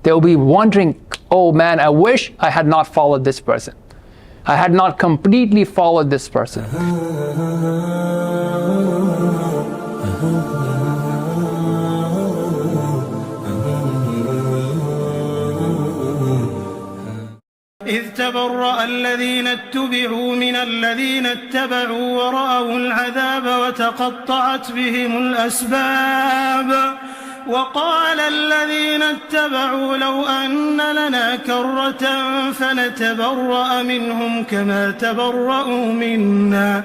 they'll be wondering, oh man, I wish I had not followed this person. I had not completely followed this person. إذ تبرأ الذين اتبعوا من الذين اتبعوا ورأوا العذاب وتقطعت بهم الأسباب وقال الذين اتبعوا لو أن لنا كرة فنتبرأ منهم كما تبرأوا منا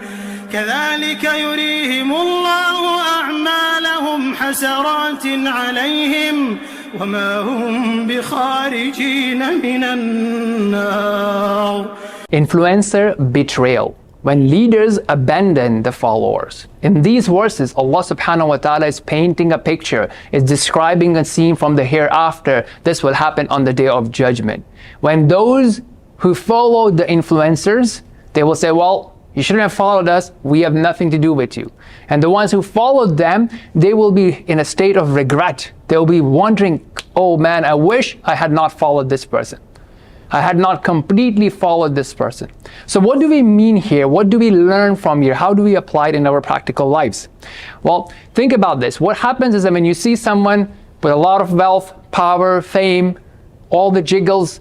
كذلك يريهم الله أعمالهم حسرات عليهم وما هم بخارجين من النار. Influencer betrayal. When leaders abandon the followers. In these verses, Allah subhanahu wa ta'ala is painting a picture, is describing a scene from the hereafter. This will happen on the day of judgment. When those who follow the influencers, they will say, well, you shouldn't have followed us, we have nothing to do with you. And the ones who followed them, they will be in a state of regret. They'll be wondering, oh man, I wish I had not followed this person. I had not completely followed this person. So what do we mean here? What do we learn from here? How do we apply it in our practical lives? Well, think about this. What happens is that when you see someone with a lot of wealth, power, fame, all the jiggles,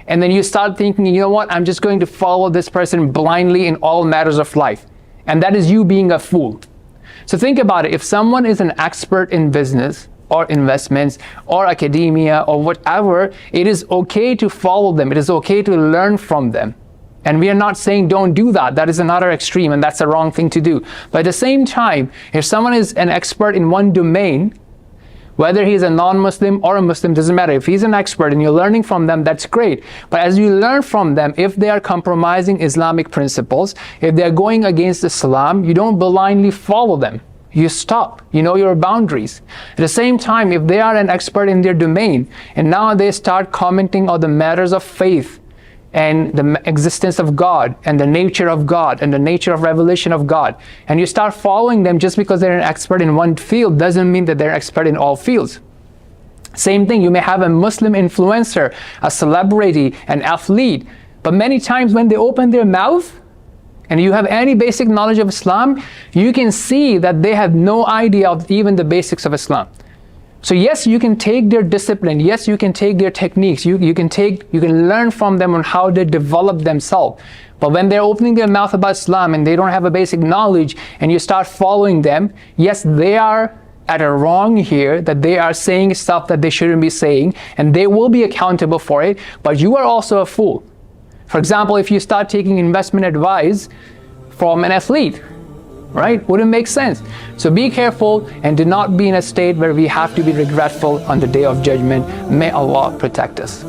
and then you start thinking, you know what, I'm just going to follow this person blindly in all matters of life. And that is you being a fool. So think about it. If someone is an expert in business or investments or academia or whatever, it is okay to follow them. It is okay to learn from them. And we are not saying don't do that. That is another extreme, and that's the wrong thing to do. But at the same time, if someone is an expert in one domain, whether he's a non-Muslim or a Muslim, doesn't matter. If he's an expert and you're learning from them, that's great. But as you learn from them, if they are compromising Islamic principles, if they're going against Islam, you don't blindly follow them. You stop. You know your boundaries. At the same time, if they are an expert in their domain, and now they start commenting on the matters of faith, and the existence of God, and the nature of God, and the nature of revelation of God, and you start following them just because they're an expert in one field, doesn't mean that they're expert in all fields. Same thing, you may have a Muslim influencer, a celebrity, an athlete, but many times when they open their mouth, and you have any basic knowledge of Islam, you can see that they have no idea of even the basics of Islam. So yes, you can take their discipline. Yes, you can take their techniques. You can learn from them on how they develop themselves. But when they're opening their mouth about Islam and they don't have a basic knowledge, and you start following them, yes, they are at a wrong here, that they are saying stuff that they shouldn't be saying, and they will be accountable for it, but you are also a fool. For example, if you start taking investment advice from an athlete, right? Wouldn't make sense. So be careful and do not be in a state where we have to be regretful on the day of judgment. May Allah protect us.